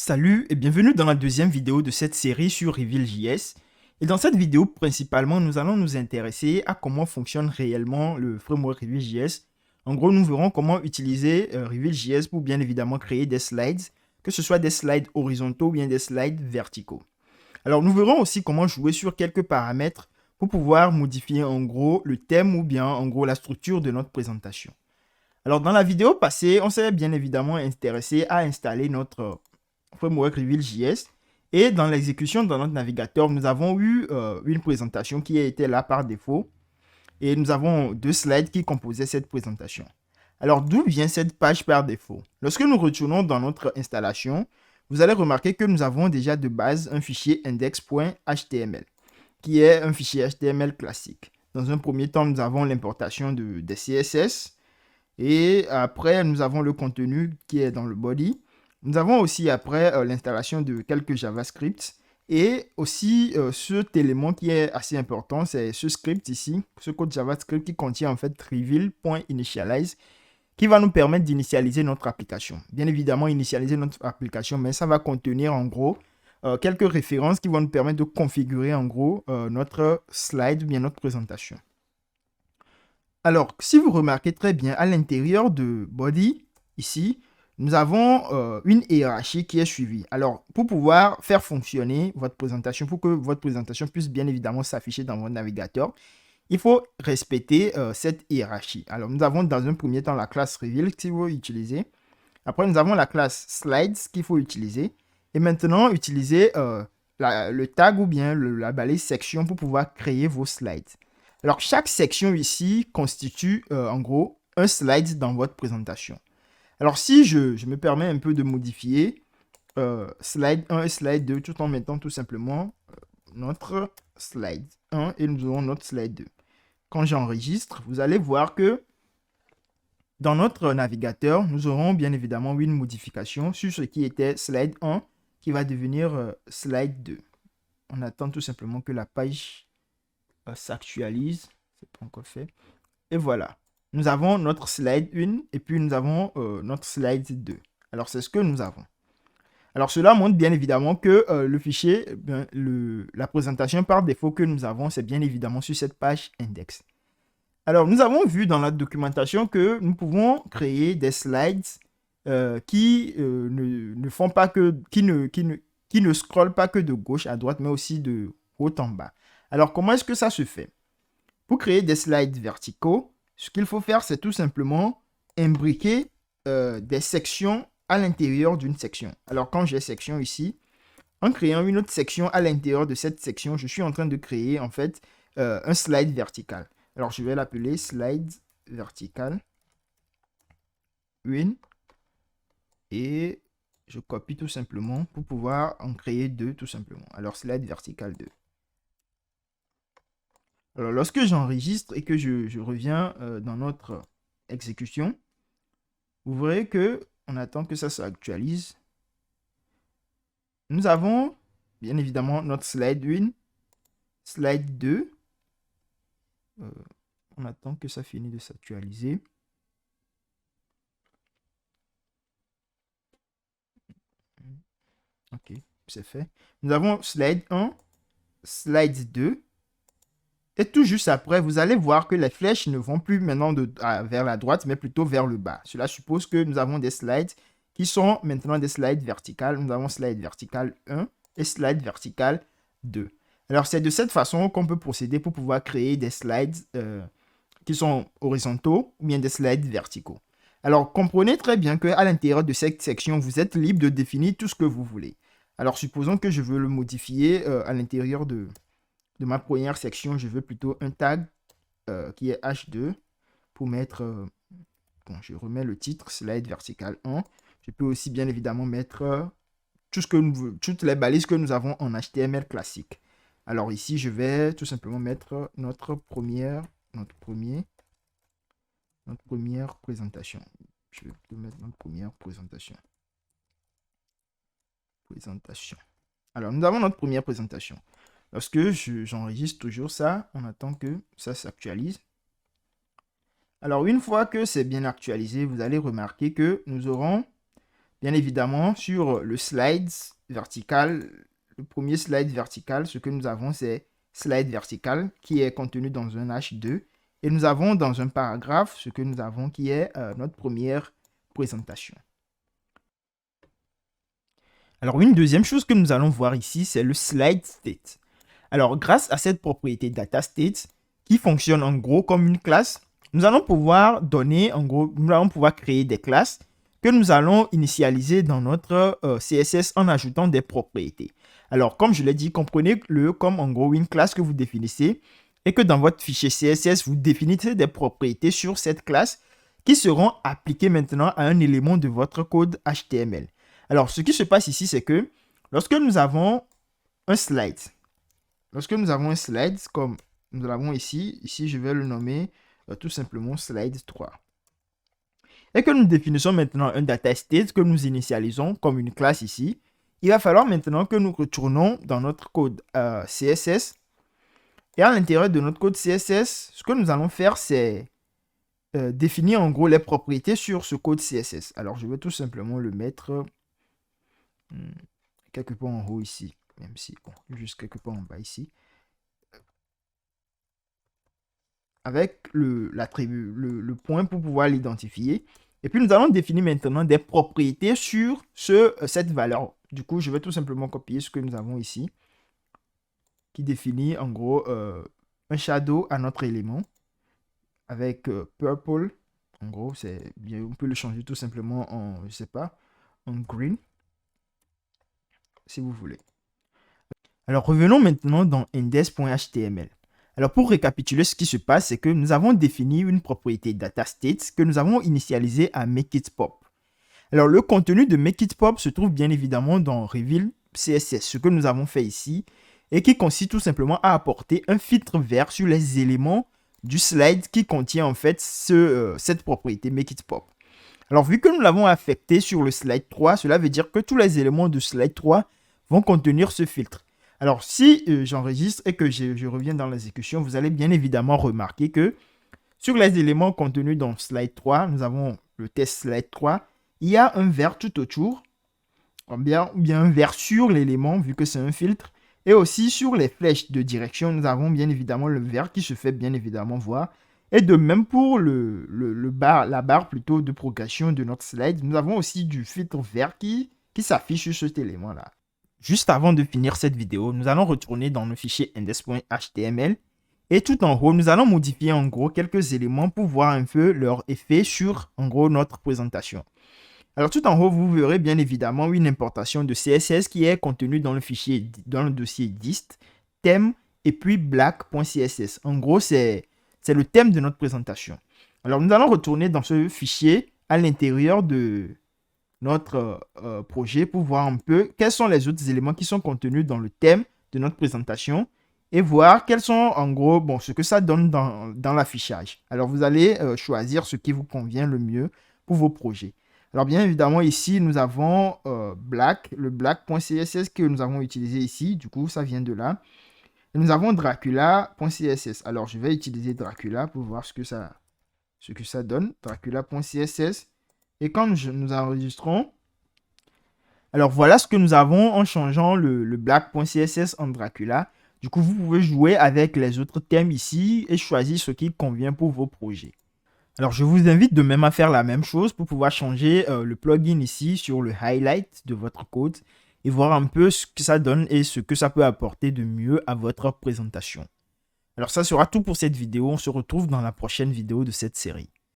Salut et bienvenue dans la deuxième vidéo de cette série sur Reveal.js. Et dans cette vidéo, principalement, nous allons nous intéresser à comment fonctionne réellement le framework Reveal.js. En gros, nous verrons comment utiliser Reveal.js pour bien évidemment créer des slides, que ce soit des slides horizontaux ou bien des slides verticaux. Alors, nous verrons aussi comment jouer sur quelques paramètres pour pouvoir modifier en gros le thème ou bien en gros la structure de notre présentation. Alors, dans la vidéo passée, on s'est bien évidemment intéressé à installer notre framework Reveal.js. Et dans l'exécution dans notre navigateur, nous avons eu une présentation qui a été là par défaut. Et nous avons deux slides qui composaient cette présentation. Alors, d'où vient cette page par défaut? Lorsque nous retournons dans notre installation, vous allez remarquer que nous avons déjà de base un fichier index.html, qui est un fichier HTML classique. Dans un premier temps, nous avons l'importation des CSS. Et après, nous avons le contenu qui est dans le body. Nous avons aussi après l'installation de quelques JavaScript et aussi cet élément qui est assez important, c'est ce script ici, ce code JavaScript qui contient en fait reveal.initialize qui va nous permettre d'initialiser notre application. Bien évidemment, initialiser notre application, mais ça va contenir en gros quelques références qui vont nous permettre de configurer en gros notre slide ou bien notre présentation. Alors, si vous remarquez très bien, à l'intérieur de body, ici, nous avons une hiérarchie qui est suivie. Alors, pour pouvoir faire fonctionner votre présentation, pour que votre présentation puisse bien évidemment s'afficher dans votre navigateur, il faut respecter cette hiérarchie. Alors, nous avons dans un premier temps la classe Reveal qu'il faut utiliser. Après, nous avons la classe Slides qu'il faut utiliser. Et maintenant, utiliser le tag ou bien la balise section pour pouvoir créer vos slides. Alors, chaque section ici constitue en gros un slide dans votre présentation. Alors, si je me permets un peu de modifier slide 1 et slide 2 tout en mettant tout simplement notre slide 1 et nous aurons notre slide 2. Quand j'enregistre, vous allez voir que dans notre navigateur, nous aurons bien évidemment une modification sur ce qui était slide 1 qui va devenir slide 2. On attend tout simplement que la page s'actualise. C'est pas encore fait. Et voilà. Nous avons notre slide 1 et puis nous avons notre slide 2. Alors, c'est ce que nous avons. Alors, cela montre bien évidemment que le fichier, la présentation par défaut que nous avons, c'est bien évidemment sur cette page index. Alors, nous avons vu dans la documentation que nous pouvons créer des slides qui ne font pas que, qui ne scrollent pas que de gauche à droite, mais aussi de haut en bas. Alors, comment est-ce que ça se fait? Pour créer des slides verticaux, ce qu'il faut faire, c'est tout simplement imbriquer des sections à l'intérieur d'une section. Alors, quand j'ai section ici, en créant une autre section à l'intérieur de cette section, je suis en train de créer en fait un slide vertical. Alors, je vais l'appeler slide vertical 1 et je copie tout simplement pour pouvoir en créer deux tout simplement. Alors, slide vertical 2. Alors, lorsque j'enregistre et que je reviens dans notre exécution, vous verrez que on attend que ça s'actualise. Nous avons bien évidemment notre slide 1, slide 2. On attend que ça finisse de s'actualiser. Ok, c'est fait. Nous avons slide 1, slide 2. Et tout juste après, vous allez voir que les flèches ne vont plus maintenant vers la droite, mais plutôt vers le bas. Cela suppose que nous avons des slides qui sont maintenant des slides verticales. Nous avons slide vertical 1 et slide vertical 2. Alors, c'est de cette façon qu'on peut procéder pour pouvoir créer des slides qui sont horizontaux ou bien des slides verticaux. Alors, comprenez très bien qu'à l'intérieur de cette section, vous êtes libre de définir tout ce que vous voulez. Alors, supposons que je veux le modifier à l'intérieur de ma première section. Je veux plutôt un tag qui est H2 pour mettre... bon, je remets le titre, slide vertical 1. Je peux aussi bien évidemment mettre toutes les balises que nous avons en HTML classique. Alors ici, je vais tout simplement mettre notre première présentation. Je vais mettre notre première présentation. Alors, nous avons notre première présentation. Lorsque j'enregistre toujours ça, on attend que ça s'actualise. Alors, une fois que c'est bien actualisé, vous allez remarquer que nous aurons bien évidemment, sur le slide vertical, le premier slide vertical, ce que nous avons, c'est slide vertical qui est contenu dans un H2. Et nous avons dans un paragraphe ce que nous avons qui est notre première présentation. Alors, une deuxième chose que nous allons voir ici, c'est le slide state. Alors, grâce à cette propriété data state qui fonctionne en gros comme une classe, nous allons pouvoir donner, en gros, nous allons pouvoir créer des classes que nous allons initialiser dans notre CSS en ajoutant des propriétés. Alors, comme je l'ai dit, comprenez-le comme en gros une classe que vous définissez et que dans votre fichier CSS, vous définissez des propriétés sur cette classe qui seront appliquées maintenant à un élément de votre code HTML. Alors, ce qui se passe ici, c'est que lorsque nous avons un slide, comme nous l'avons ici, je vais le nommer tout simplement slide 3. Et que nous définissons maintenant un data state que nous initialisons comme une classe ici, il va falloir maintenant que nous retournons dans notre code CSS. Et à l'intérieur de notre code CSS, ce que nous allons faire, c'est définir en gros les propriétés sur ce code CSS. Alors, je vais tout simplement le mettre quelque part en haut ici, même si, bon, juste quelque part en bas ici. Avec l'attribut, le point pour pouvoir l'identifier. Et puis, nous allons définir maintenant des propriétés sur cette valeur. Du coup, je vais tout simplement copier ce que nous avons ici, qui définit en gros un shadow à notre élément avec purple. En gros, c'est bien, on peut le changer tout simplement en, je sais pas, en green, si vous voulez. Alors, revenons maintenant dans index.html. Alors, pour récapituler ce qui se passe, c'est que nous avons défini une propriété dataState que nous avons initialisée à makeItPop. Alors, le contenu de makeItPop se trouve bien évidemment dans Reveal CSS, ce que nous avons fait ici, et qui consiste tout simplement à apporter un filtre vert sur les éléments du slide qui contient en fait cette propriété makeItPop. Alors, vu que nous l'avons affecté sur le slide 3, cela veut dire que tous les éléments du slide 3 vont contenir ce filtre. Alors, si j'enregistre et que je reviens dans l'exécution, vous allez bien évidemment remarquer que sur les éléments contenus dans slide 3, nous avons le test slide 3, il y a un vert tout autour, ou bien un vert sur l'élément, vu que c'est un filtre, et aussi sur les flèches de direction, nous avons bien évidemment le vert qui se fait bien évidemment voir. Et de même pour la barre plutôt de progression de notre slide, nous avons aussi du filtre vert qui s'affiche sur cet élément-là. Juste avant de finir cette vidéo, nous allons retourner dans le fichier index.html et tout en haut, nous allons modifier en gros quelques éléments pour voir un peu leur effet sur en gros notre présentation. Alors tout en haut, vous verrez bien évidemment une importation de CSS qui est contenue dans le fichier, dans le dossier dist, thème et puis black.css. En gros, c'est le thème de notre présentation. Alors nous allons retourner dans ce fichier à l'intérieur de notre projet pour voir un peu quels sont les autres éléments qui sont contenus dans le thème de notre présentation et voir quels sont en gros ce que ça donne dans l'affichage. Alors vous allez choisir ce qui vous convient le mieux pour vos projets. Alors bien évidemment ici nous avons le black.css que nous avons utilisé ici, du coup ça vient de là. Et nous avons dracula.css. Alors je vais utiliser Dracula pour voir ce que ça donne. Dracula.css. Et quand nous enregistrons, alors voilà ce que nous avons en changeant le black.css en Dracula. Du coup, vous pouvez jouer avec les autres thèmes ici et choisir ce qui convient pour vos projets. Alors, je vous invite de même à faire la même chose pour pouvoir changer le plugin ici sur le highlight de votre code et voir un peu ce que ça donne et ce que ça peut apporter de mieux à votre présentation. Alors, ça sera tout pour cette vidéo. On se retrouve dans la prochaine vidéo de cette série.